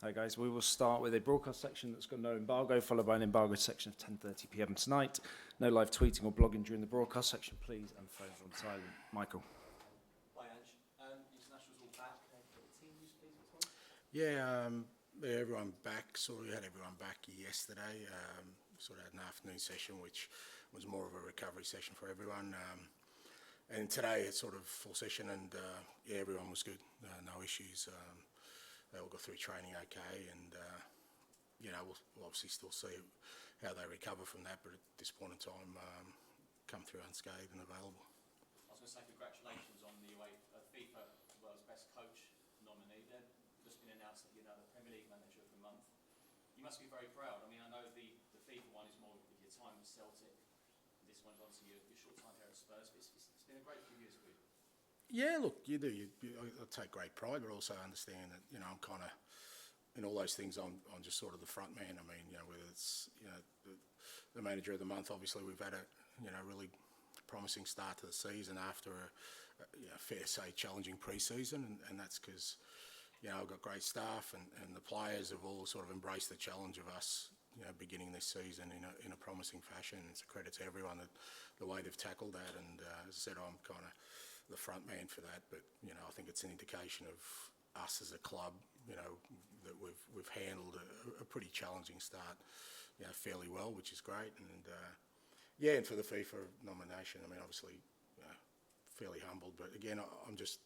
Hi guys, we will start with a broadcast section that's got no embargo, followed by an embargo section of 10:30 p.m. tonight. No live tweeting or blogging during the broadcast section, please, and phones on silent. Michael. Hi Ange. Internationals all back. Team news, please, Tom? Yeah, everyone back. We had everyone back yesterday. Sort of had an afternoon session, which was more of a recovery session for everyone. And today it's sort of full session, and yeah, everyone was good. No issues. They all got through training okay, and you know, we'll obviously still see how they recover from that. But at this point in time, come through unscathed and available. I was going to say congratulations on the FIFA World's Best Coach nominee. They've just been announced that you're now the Premier League manager of the month. You must be very proud. I mean, I know the FIFA one is more with your time with Celtic. This one's obviously your short time here at Spurs, but it's been a great few years for you. Yeah, look, you do. I take great pride, but also understand that, you know, I'm kind of, in all those things, I'm just sort of the front man. I mean, you know, whether it's, you know, the manager of the month, obviously we've had a, you know, really promising start to the season after a you know, fair say, challenging pre-season, and that's because, you know, I've got great staff, and the players have all sort of embraced the challenge of us, you know, beginning this season in a promising fashion. It's a credit to everyone that the way they've tackled that, and as I said, I'm kind of the front man for that. But you know, I think it's an indication of us as a club, you know, that we've handled a pretty challenging start, you know, fairly well, which is great. And yeah, and for the FIFA nomination, I mean, obviously, you know, fairly humbled, but again, I'm just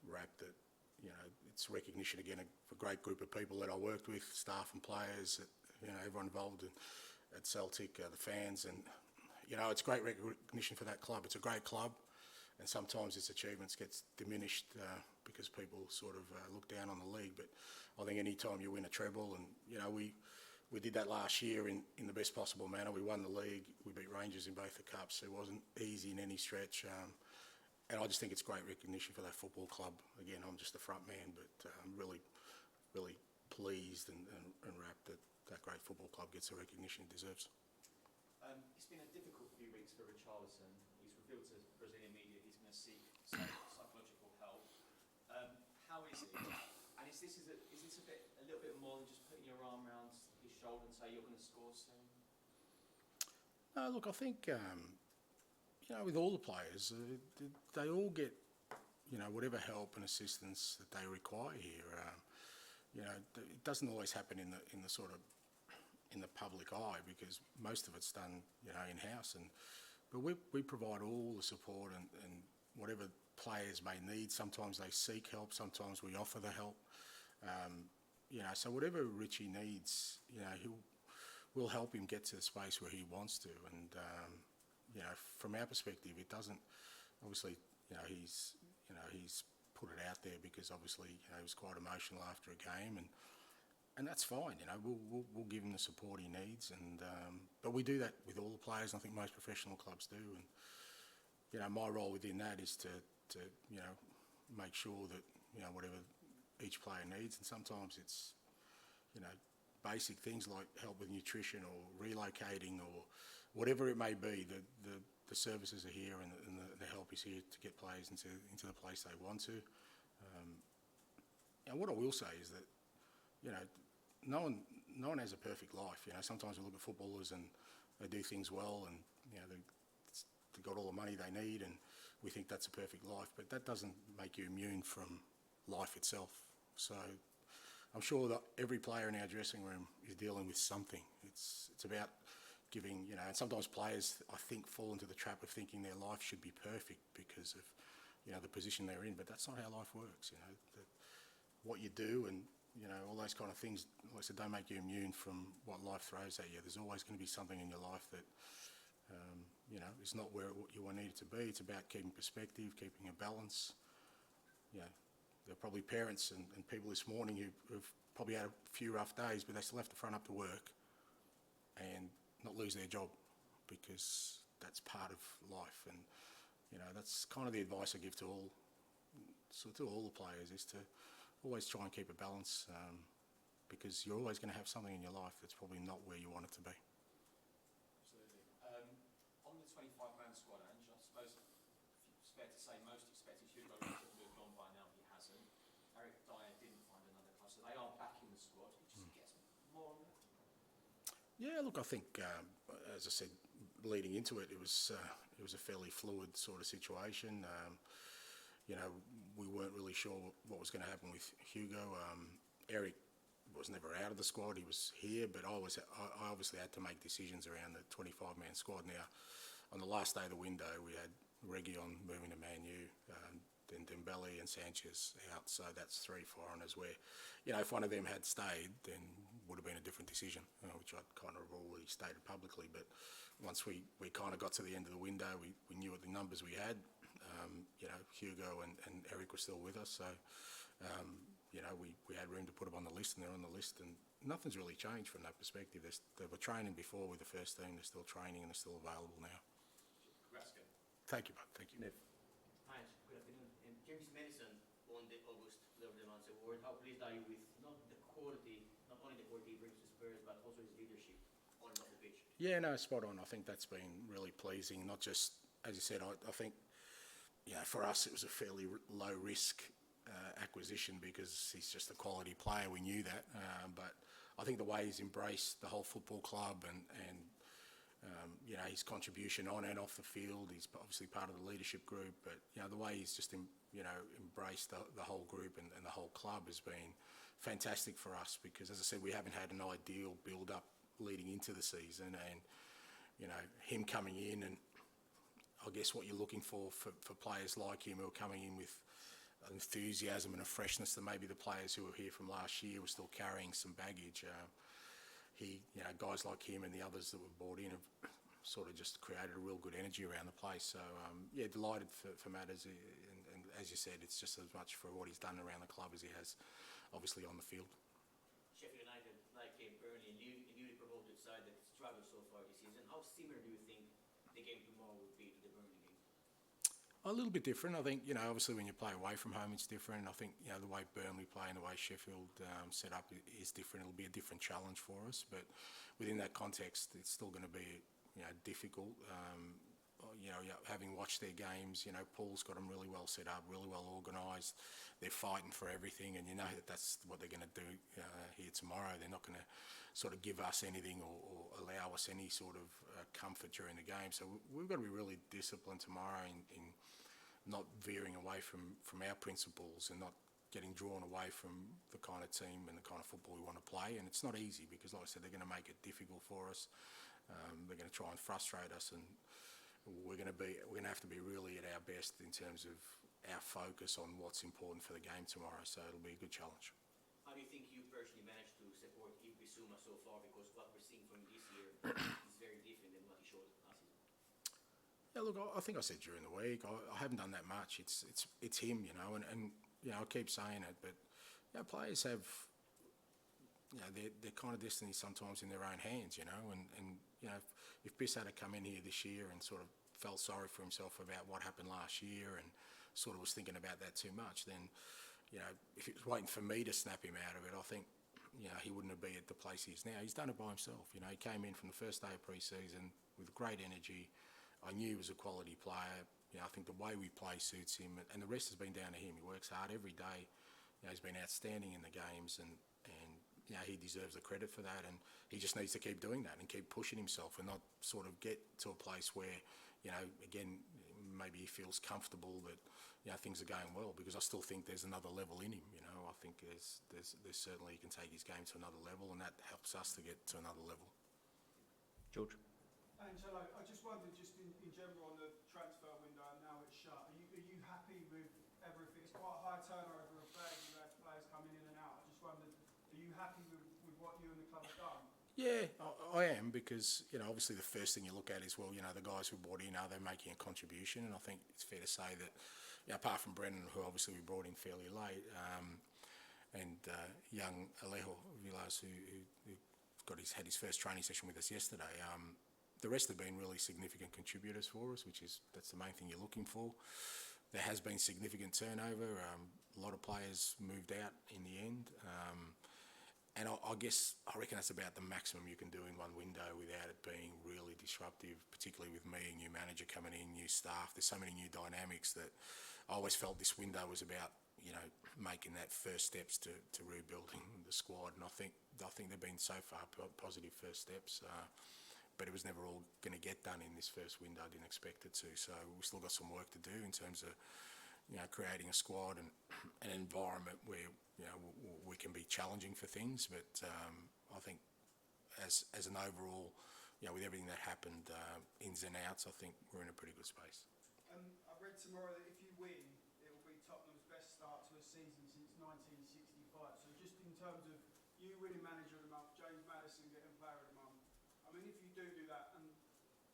wrapped that, you know, it's recognition again of a great group of people that I worked with, staff and players, you know, everyone involved at Celtic, the fans, and you know, it's great recognition for that club. It's a great club, and sometimes its achievements gets diminished because people sort of look down on the league. But I think any time you win a treble, and you know, we did that last year in the best possible manner. We won the league. We beat Rangers in both the cups. It wasn't easy in any stretch. And I just think it's great recognition for that football club. Again, I'm just the front man, but I'm really pleased and wrapped that that great football club gets the recognition it deserves. It's been a difficult few weeks for Richarlison. He's revealed to Brazilian media he's going to seek psychological help. How is it? And is this a little bit more than just putting your arm around his shoulder and say you're going to score soon? Look, I think you know, with all the players, they all get, you know, whatever help and assistance that they require here. You know, it doesn't always happen in the sort of in the public eye, because most of it's done, you know, in house. But we provide all the support and whatever players may need. Sometimes they seek help. Sometimes we offer the help. You know, so whatever Richie needs, you know, we'll help him get to the space where he wants to. And you know, from our perspective, it doesn't. Obviously, you know, he's put it out there because obviously, you know, he was quite emotional after a game, and that's fine. You know, we'll give him the support he needs, and but we do that with all the players. I think most professional clubs do, and you know, my role within that is to you know, make sure that, you know, whatever each player needs, and sometimes it's, you know, basic things like help with nutrition or relocating or whatever it may be. The services are here, and the help is here to get players into the place they want to. And what I will say is that, you know, no one has a perfect life. You know, sometimes we look at footballers and they do things well, and you know, they've got all the money they need, and we think that's a perfect life. But that doesn't make you immune from life itself. So I'm sure that every player in our dressing room is dealing with something. It's about giving, you know, and sometimes players, I think, fall into the trap of thinking their life should be perfect because of, you know, the position they're in. But that's not how life works. You know, what you do and, you know, all those kind of things, like I said, don't make you immune from what life throws at you. There's always going to be something in your life that, you know, is not where you need it to be. It's about keeping perspective, keeping a balance. You know, there are probably parents and people this morning who've probably had a few rough days, but they still have to front up to work and not lose their job, because that's part of life. And you know, that's kind of the advice I give to all the players, is to always try and keep a balance, because you're always going to have something in your life that's probably not where you want it to be. Absolutely. On the 25-man squad, Ange, I suppose it's fair to say most expected Hugo to have moved on by now. He hasn't. Eric Dyer didn't find another club, so they are back in the squad. Yeah, look, I think, as I said, leading into it, it was a fairly fluid sort of situation. You know, we weren't really sure what was going to happen with Hugo. Eric was never out of the squad; he was here, but I obviously had to make decisions around the 25-man squad. Now, on the last day of the window, we had RICHY on moving to Man U, then Dembele and Sanchez out, so that's 3 foreigners where, you know, if one of them had stayed, then would have been a different decision, which I kind of already stated publicly. But once we kind of got to the end of the window, we knew what the numbers we had. You know, Hugo and Eric were still with us, so you know, we had room to put them on the list, and they're on the list, and nothing's really changed from that perspective. They were training before with the first team, they're still training, and they're still available now. Thank you, bud. Thank you. Hi, good afternoon. James Madison won the August Player of the Month award. How pleased are you with not only the quality he brings to Spurs, but also his leadership on and off the pitch? Yeah, no, spot on. I think that's been really pleasing. Not just, as you said, I think, you know, for us it was a fairly low risk acquisition because he's just a quality player. We knew that, but I think the way he's embraced the whole football club and you know, his contribution on and off the field, he's obviously part of the leadership group, but you know, the way he's just you know, embraced the whole group and the whole club has been fantastic for us, because as I said, we haven't had an ideal build up leading into the season, and you know, him coming in, and I guess what you're looking for players like him who are coming in with enthusiasm and a freshness that maybe the players who were here from last year were still carrying some baggage. You know, guys like him and the others that were brought in have sort of just created a real good energy around the place. So yeah, delighted for Matt, and as you said, it's just as much for what he's done around the club as he has obviously on the field. Sheffield United, like Burnley, a newly promoted side that struggled so far this season. How similar do you think the game tomorrow would be to the Burnley game? A little bit different. I think, you know, obviously when you play away from home, it's different. I think, you know, the way Burnley play and the way Sheffield set up is different. It'll be a different challenge for us, but within that context, it's still going to be, you know, difficult. You know, having watched their games, you know, Paul's got them really well set up, really well organised. They're fighting for everything, and you know that that's what they're going to do here tomorrow. They're not going to sort of give us anything or allow us any sort of comfort during the game. So we've got to be really disciplined tomorrow in not veering away from our principles and not getting drawn away from the kind of team and the kind of football we want to play. And it's not easy because, like I said, they're going to make it difficult for us. They're going to try and frustrate us, and we're going to have to be really at our best in terms of our focus on what's important for the game tomorrow. So it'll be a good challenge. How do you think you personally managed to support Bissouma so far? Because what we're seeing from this year is very different than what he showed last season. Yeah, look, I think I said during the week, I haven't done that much. It's him, you know, and you know, I keep saying it, but you know, players have, you know, their kind of destiny sometimes in their own hands, you know, and you know, if Biss had to come in here this year and sort of felt sorry for himself about what happened last year and sort of was thinking about that too much, then, you know, if he was waiting for me to snap him out of it, I think, you know, he wouldn't have been at the place he is now. He's done it by himself. You know, he came in from the first day of pre-season with great energy. I knew he was a quality player. You know, I think the way we play suits him, and the rest has been down to him. He works hard every day. You know, he's been outstanding in the games, and you know, he deserves the credit for that, and he just needs to keep doing that and keep pushing himself and not sort of get to a place where, you know, again, maybe he feels comfortable that, you know, things are going well, because I still think there's another level in him. You know, I think there's certainly he can take his game to another level, and that helps us to get to another level. George. Angelo, I just wondered, just in general on the transfer window, and now it's shut, are you happy with everything? It's quite a high turnover of players. You've had players coming in and out. I just wondered, are you happy with what you and the club have done? Yeah, I am, because, you know, obviously the first thing you look at is, well, you know, the guys who brought in, are they making a contribution? And I think it's fair to say that, you know, apart from Brennan, who obviously we brought in fairly late, and young Alejo Villas, who had his first training session with us yesterday, the rest have been really significant contributors for us, that's the main thing you're looking for. There has been significant turnover. A lot of players moved out in the end. And I reckon that's about the maximum you can do in one window without it being really disruptive, particularly with me, a new manager coming in, new staff. There's so many new dynamics that I always felt this window was about, you know, making that first steps to rebuilding the squad. And I think I think they've been so far positive first steps. But it was never all going to get done in this first window. I didn't expect it to. So we've still got some work to do in terms of, creating a squad and an environment where, we can be challenging for things. But I think as an overall, with everything that happened, ins and outs, I think we're in a pretty good space. I read tomorrow that if you win, it will be Tottenham's best start to a season since 1965. So just in terms of you winning Manager of the Month, James Maddison getting Player of the Month, I mean, if you do that, and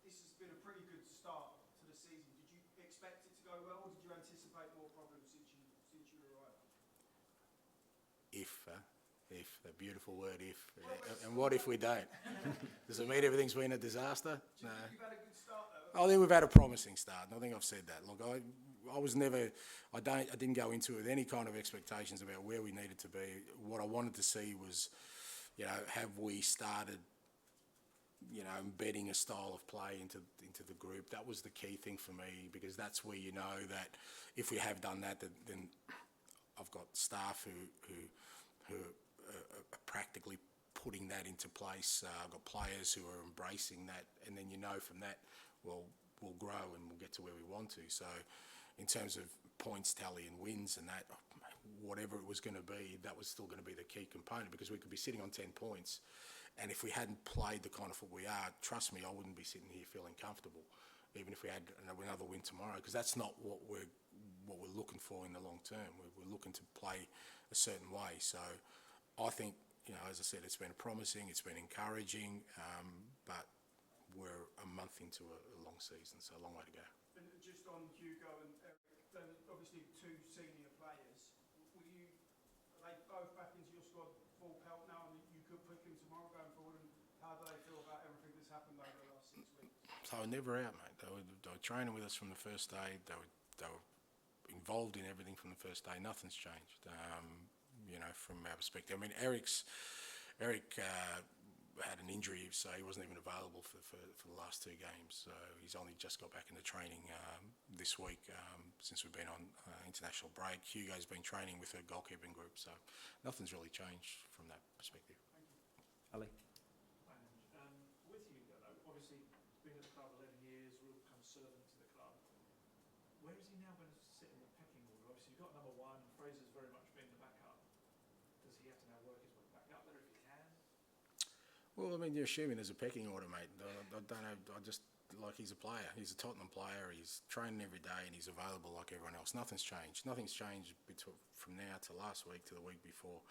this has been a pretty good start to the season, did you expect it to go well, or did you anticipate more problems since you arrived? If, the beautiful word if. And what if we don't? Does it mean everything's been a disaster? No. You've had a good start, though. I think we've had a promising start, and I think I've said that. Look, I was never, I didn't go into it with any kind of expectations about where we needed to be. What I wanted to see was, have we started, embedding a style of play into the group. That was the key thing for me, because that's where you know that if we have done that, then I've got staff who are practically putting that into place. I've got players who are embracing that, and then from that, we'll grow and we'll get to where we want to. So in terms of points tally and wins and that, whatever it was going to be, that was still going to be the key component, because we could be sitting on 10 points, and if we hadn't played the kind of football we are, trust me, I wouldn't be sitting here feeling comfortable, even if we had another win tomorrow, because that's not what we're looking for in the long term. We're looking to play a certain way. So I think, as I said, it's been promising, it's been encouraging, but we're a month into a long season, so a long way to go. And just on Hugo and Eric, they're obviously two senior players. Are they both back into your squad full pelt now, and you could pick them tomorrow going forward? And how do they feel about everything that's happened over the last 6 weeks? So they were never out, mate. They were training with us from the first day. They were involved in everything from the first day. Nothing's changed, from our perspective. I mean, Eric had an injury, so he wasn't even available for the last 2 games. So he's only just got back into training this week, since we've been on international break. Hugo's been training with a goalkeeping group, so nothing's really changed from that perspective. Ali? With Hugo, obviously been at the club 11 years, real kind of servant to the club. Where is he now going to sit in the pecking order? Obviously you've got number 1, Fraser's very much been the backup. Does he have to now work his way back up there if he can? Well, I mean, you're assuming there's a pecking order, mate. I don't know. I just, he's a player. He's a Tottenham player. He's training every day and he's available like everyone else. Nothing's changed. Nothing's changed from now to last week to the week before.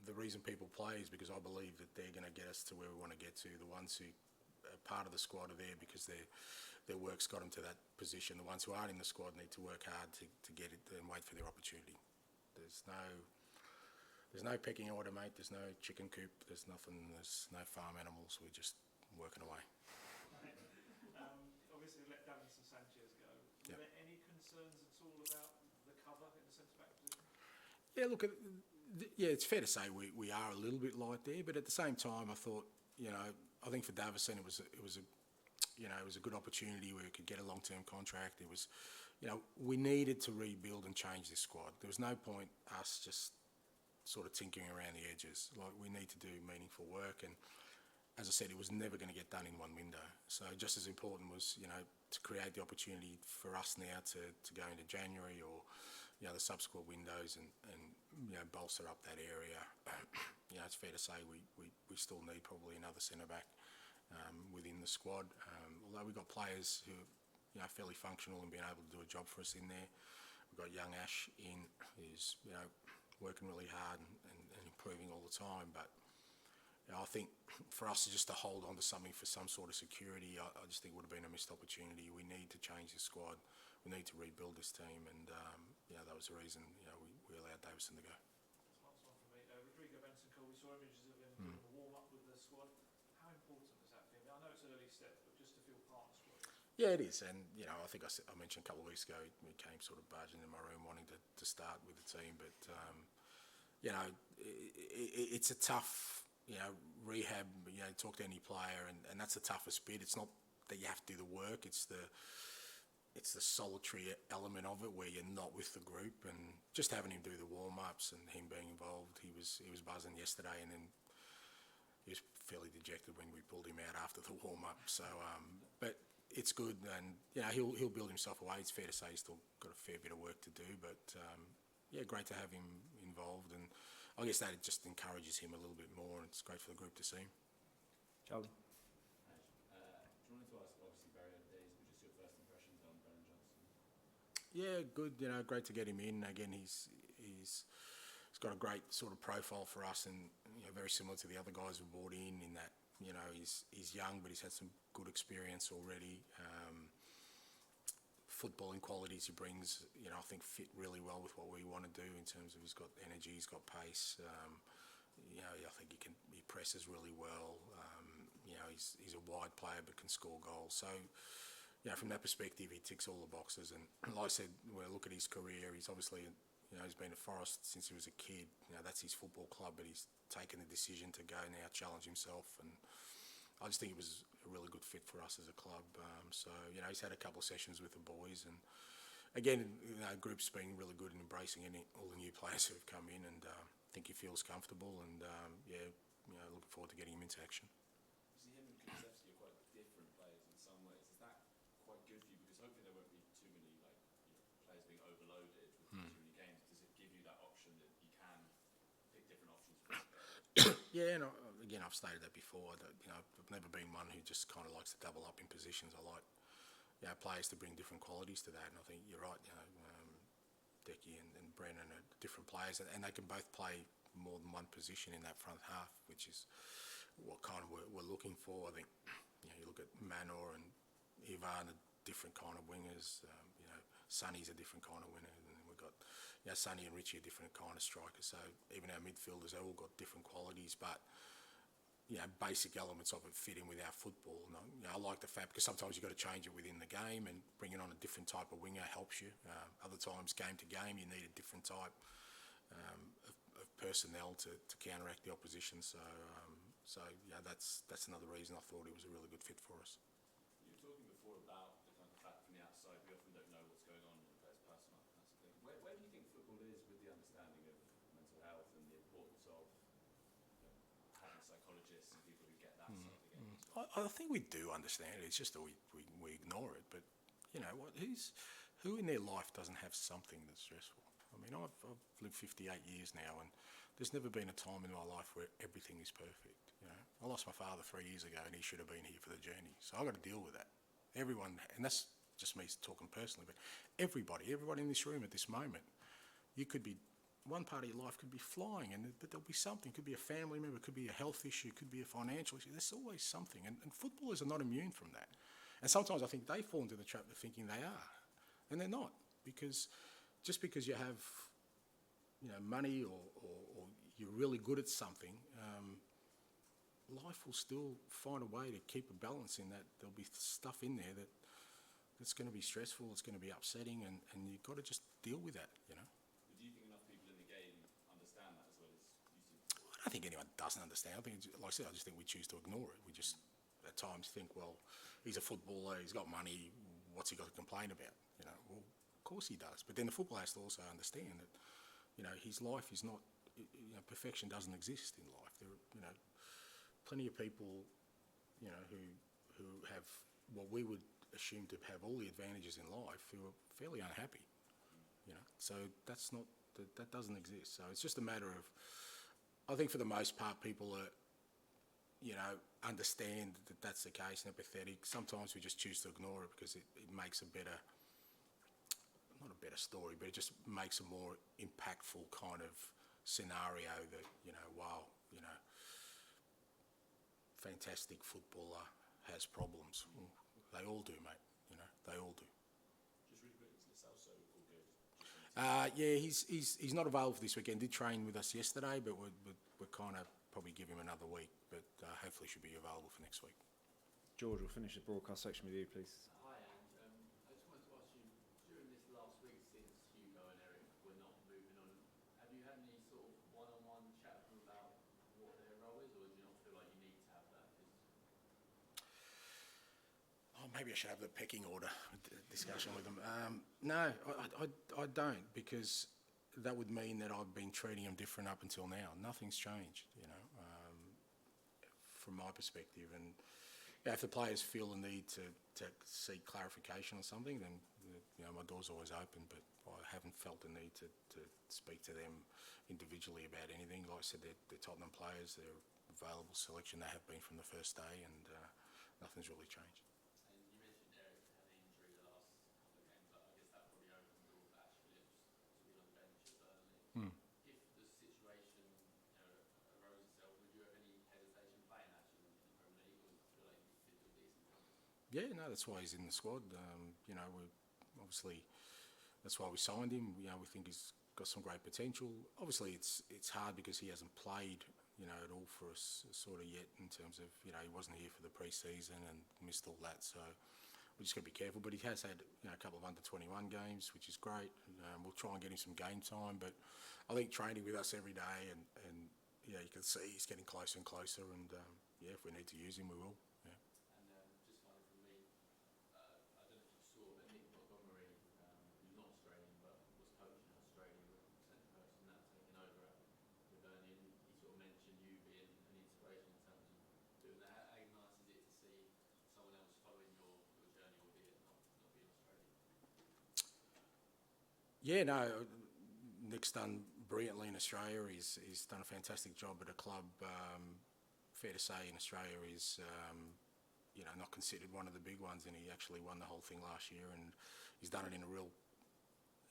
The reason people play is because I believe that they're going to get us to where we want to get to. The ones who are part of the squad are there because their work's got them to that position. The ones who aren't in the squad need to work hard to get it and wait for their opportunity. There's no pecking order, mate. There's no chicken coop. There's nothing. There's no farm animals. We're just working away. Obviously, let Davinson Sanchez go. Yep. Are there any concerns at all about the cover in the centre-back position? Yeah, look, it's fair to say we are a little bit light there, but at the same time, I thought, I think for Davison it was a good opportunity where we could get a long-term contract. It was, we needed to rebuild and change this squad. There was no point us just sort of tinkering around the edges. Like, we need to do meaningful work, and as I said, it was never going to get done in one window. So just as important was, to create the opportunity for us now to go into January or, the subsequent windows and bolster up that area. It's fair to say we still need probably another centre-back within the squad. Although we've got players who are fairly functional and being able to do a job for us in there. We've got young Ash in, who's, working really hard and improving all the time. But I think for us just to hold on to something for some sort of security, I just think would have been a missed opportunity. We need to change the squad. We need to rebuild this team, and that was the reason we allowed Davison to go. Last one from me. Rodrigo Benson-Cole, we saw images of him doing a warm-up with the squad. How important is that for him? I know it's early steps, but just to feel part of the squad. Yeah, it is, and I think I mentioned a couple of weeks ago, he came sort of barging in my room wanting to start with the team, but it's a tough rehab. Talk to any player, and that's the toughest bit. It's not that you have to do the work; it's the it's the solitary element of it where you're not with the group, and just having him do the warm-ups and him being involved, he was buzzing yesterday, and then he was fairly dejected when we pulled him out after the warm-up. So, but it's good, and he'll build himself away. It's fair to say he's still got a fair bit of work to do, but great to have him involved, and I guess that just encourages him a little bit more, and it's great for the group to see him. Charlie. Do you want to ask, obviously very early days, but just your first impressions on Brennan Johnson? Yeah, good. Great to get him in. Again, he's got a great sort of profile for us, and very similar to the other guys we brought in that he's young, but he's had some good experience already. Footballing qualities he brings, I think fit really well with what we want to do in terms of he's got energy, he's got pace. I think he presses really well. He's a wide player but can score goals. So, from that perspective, he ticks all the boxes. And like I said, when I look at his career, he's obviously, he's been at Forest since he was a kid. That's his football club, but he's taken the decision to go now challenge himself. And I just think it was a really good fit for us as a club. So, he's had a couple of sessions with the boys. And again, the group's been really good in embracing all the new players who have come in. And I think he feels comfortable. And, looking forward to getting him into action. See, him and Kulusevski are quite different players in some ways. Is that quite good for you? Because hopefully there won't be too many players being overloaded with too many games. Does it give you that option that you can pick different options for? Yeah, and again, I've stated that before. I've never been one who just kind of likes to double up in positions. I like players to bring different qualities to that, and I think you're right. Decky and Brennan are different players, and they can both play more than one position in that front half, which is what kind of we're looking for. I think you look at Manor and Ivan are different kind of wingers. Sonny's a different kind of winner, and we've got Sonny and Richie are different kind of strikers. So even our midfielders, they've all got different qualities, but basic elements of it fit in with our football. And I like the fact, because sometimes you've got to change it within the game, and bringing on a different type of winger helps you. Other times, game to game, you need a different type of personnel to counteract the opposition. So that's another reason I thought it was a really good fit for us. You were talking before about the kind of fact from the outside, we often don't know what's going on in a player's personal life and that sort of thing. Where do you think football is with the understanding of mental health and the importance of having psychologists and people who get that side of the game as well? I think we do understand it. It's just that we ignore it. But who in their life doesn't have something that's stressful? I mean, I've lived 58 years now, and there's never been a time in my life where everything is perfect. I lost my father 3 years ago, and he should have been here for the journey. So I've got to deal with that. Everyone, and that's just me talking personally, but everybody in this room at this moment, you could be, one part of your life could be flying, but there'll be something. It could be a family member, it could be a health issue, it could be a financial issue. There's always something, and footballers are not immune from that. And sometimes I think they fall into the trap of thinking they are, and they're not, because just because you have money or you're really good at something, life will still find a way to keep a balance in that. There'll be stuff in there that's going to be stressful, it's going to be upsetting, and you've got to just deal with that, But do you think enough people in the game understand that as well as you see? I don't think anyone doesn't understand. I think, like I said, I just think we choose to ignore it. We just at times think, well, he's a footballer, he's got money, what's he got to complain about? Well, of course he does. But then the footballer has to also understand that, his life is not, perfection doesn't exist in life. There are, plenty of people, who have what we would assume to have all the advantages in life, who are fairly unhappy. So that doesn't exist. So it's just a matter of, I think for the most part, people are, understand that that's the case and empathetic. Sometimes we just choose to ignore it because it makes a better, not a better story, but it just makes a more impactful kind of scenario that, wow, fantastic footballer has problems. Well, they all do, mate. They all do. Just really quickly, is Celso all good? He's not available for this weekend. Did train with us yesterday, but we're kind of probably give him another week. But hopefully should be available for next week. George, we'll finish the broadcast section with you, please. Hi, Ange. I just wanted to ask you, during this last week since Hugo and Eric were not moving on, have you had any sort of one-on-one chat with them about what their role is, or do you not feel like you need to have that? Oh, maybe I should have the pecking order discussion with them. No, I don't, because that would mean that I've been treating them different up until now. Nothing's changed, you know, from my perspective. And if the players feel the need to seek clarification on something, then you know, my door's always open. But I haven't felt the need to speak to them individually about anything. Like I said, they're Tottenham players. They're available selection. They have been from the first day, and nothing's really changed. And you mentioned Eric had an injury the last couple of games. I guess that probably opened the door for Ash Phillips to be on the bench at Burnley. If the situation, you know, arose itself, would you have any hesitation playing Ash in the Premier League, or feel like you could do decent? Yeah, no, that's why he's in the squad. You know, we obviously that's why we signed him. You know, we think he's got some great potential. Obviously, it's hard because he hasn't played, you know, at all for us sort of yet, in terms of, you know, he wasn't here for the pre-season and missed all that. So we just got to be careful. But he has had, you know, a couple of under-21 games, which is great. We'll try and get him some game time. But I think training with us every day, and yeah, you can see he's getting closer and closer. And yeah, if we need to use him, we will. Yeah. And just finally from me, I don't know if you saw, but Nick Montgomery, who's not Australian but was coaching in Australia, representing person now taking over with Burnley, and he sort of mentioned you being an inspiration in terms of doing that. How nice is it to see someone else following your journey, albeit not being Australian? Yeah, no, Nick's done brilliantly in Australia. He's done a fantastic job at a club. Fair to say, in Australia, he's you know, not considered one of the big ones, and he actually won the whole thing last year. And he's done it in a real,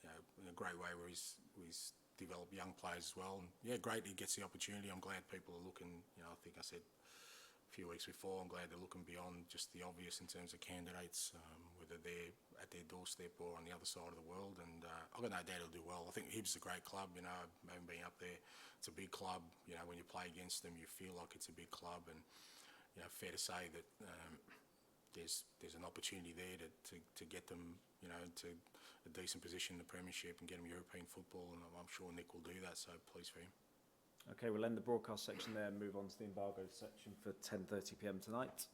you know, in a great way, where he's developed young players as well. And yeah, great he gets the opportunity. I'm glad people are looking. You know, I think I said a few weeks before, I'm glad they're looking beyond just the obvious in terms of candidates, whether they're at their doorstep or on the other side of the world. And I've got no doubt he'll do well. I think Hibs is a great club. You know, I haven't been up there. It's a big club. You know, when you play against them, you feel like it's a big club. And you know, fair to say that there's an opportunity there to get them, you know, to a decent position in the Premiership and get them European football. And I'm sure Nick will do that. So pleased for him. Okay, we'll end the broadcast section there and move on to the embargoed section for 10:30 p.m. tonight.